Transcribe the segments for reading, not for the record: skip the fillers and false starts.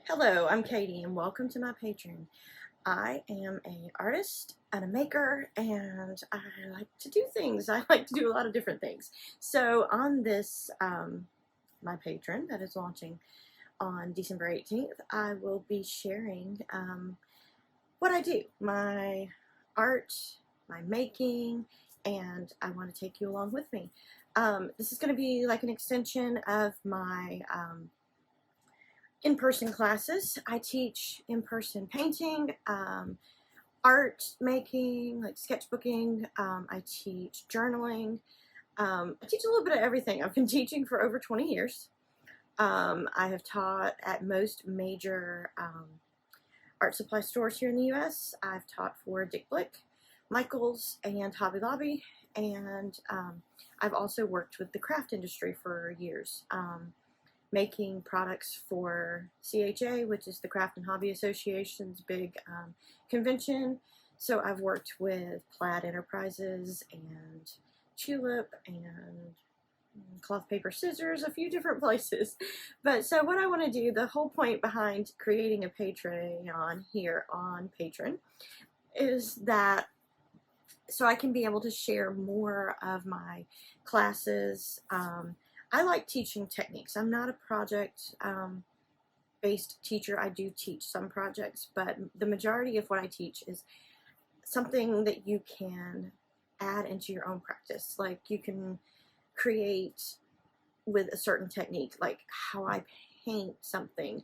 Hello, I'm Katie and welcome to my Patreon. I am an artist and a maker and I like to do things. I like to do a lot of different things. So on this, my Patreon that is launching on December 18th, I will be sharing what I do, my art, my making, and I want to take you along with me. This is going to be like an extension of my in-person classes. I teach in-person painting, art making, like sketchbooking. I teach journaling. I teach a little bit of everything. I've been teaching for over 20 years. I have taught at most major art supply stores here in the U.S. I've taught for Dick Blick, Michaels, and Hobby Lobby, and I've also worked with the craft industry for years. Making products for CHA, which is the Craft and Hobby Association's big convention. So I've worked with Plaid Enterprises and Tulip and Cloth Paper Scissors, a few different places. But so what I want to do, the whole point behind creating a Patreon here on Patreon is that so I can be able to share more of my classes. I like teaching techniques. I'm not a project based teacher. I do teach some projects, but the majority of what I teach is something that you can add into your own practice. Like you can create with a certain technique, like how I paint something.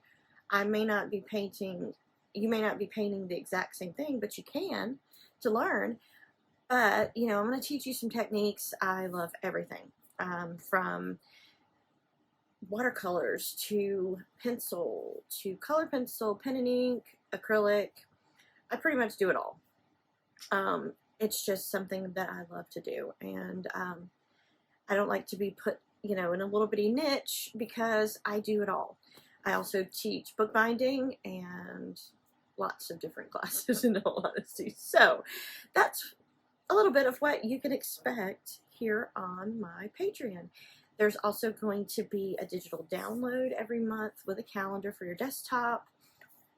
I may not be painting, you may not be painting the exact same thing, but you can to learn. But, I'm going to teach you some techniques. I love everything. From watercolors to pencil to color pencil, pen and ink, acrylic. I pretty much do it all. It's just something that I love to do, and I don't like to be put, in a little bitty niche because I do it all. I also teach bookbinding and lots of different classes, in all honesty. So that's a little bit of what you can expect here on my Patreon. There's also going to be a digital download every month with a calendar for your desktop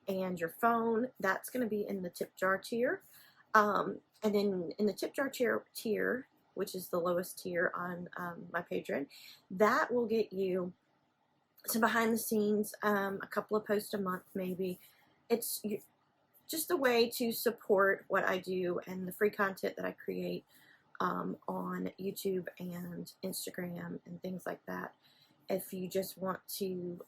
and your phone. That's going to be in the tip jar tier. And then in the tip jar tier, which is the lowest tier on my Patreon, that will get you some behind the scenes, a couple of posts a month maybe. It's just a way to support what I do and the free content that I create on YouTube and Instagram and things like that. If you just want to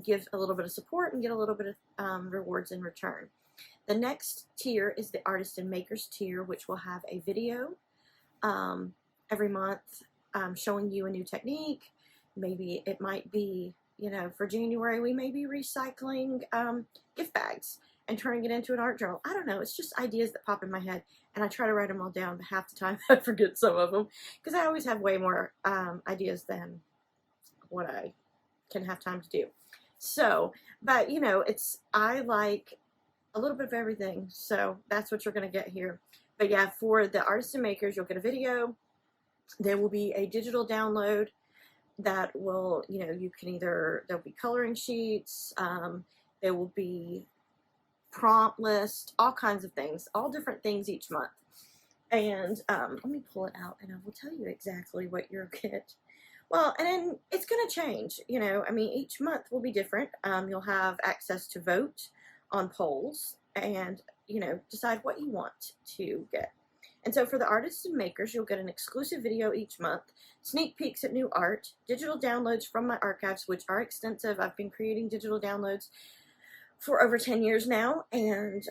give a little bit of support and get a little bit of rewards in return. The next tier is the Artist and Makers tier, which will have a video every month showing you a new technique. Maybe it might be, for January, we may be recycling gift bags and turning it into an art journal. I don't know. It's just ideas that pop in my head, and I try to write them all down, but half the time I forget some of them because I always have way more ideas than what I can have time to do. So, but I like a little bit of everything, so that's what you're going to get here. But yeah, for the Artists and Makers, you'll get a video. There will be a digital download that will, you can either, there'll be coloring sheets, there will be prompt list, all kinds of things, all different things each month. And let me pull it out and I will tell you exactly what you'll get. Well, and then it's going to change, each month will be different. You'll have access to vote on polls and, decide what you want to get. And so for the Artists and Makers, you'll get an exclusive video each month, sneak peeks at new art, digital downloads from my archives, which are extensive. I've been creating digital downloads for over 10 years now, and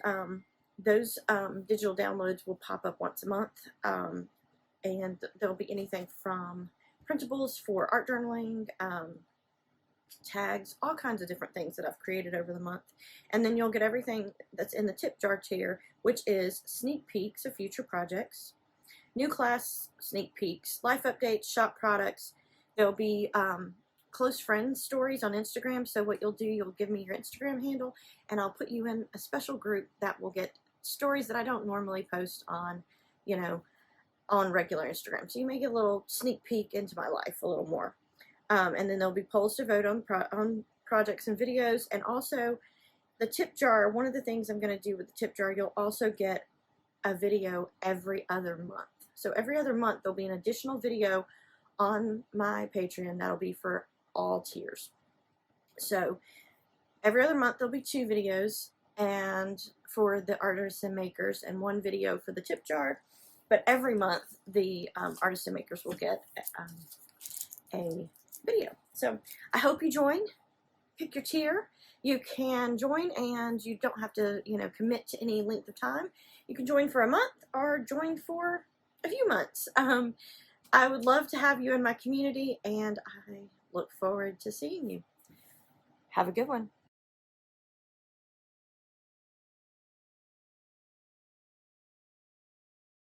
those digital downloads will pop up once a month, and there'll be anything from printables for art journaling, tags, all kinds of different things that I've created over the month. And then you'll get everything that's in the tip jar tier, which is sneak peeks of future projects, new class sneak peeks, life updates, shop products. There'll be close friends stories on Instagram. So what you'll do, you'll give me your Instagram handle and I'll put you in a special group that will get stories that I don't normally post on, on regular Instagram. So you may get a little sneak peek into my life a little more. And then there'll be polls to vote on projects and videos. And also the tip jar, one of the things I'm going to do with the tip jar, you'll also get a video every other month. So every other month there'll be an additional video on my Patreon that'll be for all tiers. So every other month there'll be 2 videos, and for the artists and makers, and 1 video for the tip jar. But every month the artists and makers will get a video. So I hope you join. Pick your tier. You can join, and you don't have to, commit to any length of time. You can join for a month or join for a few months. I would love to have you in my community, and I look forward to seeing you. Have a good one.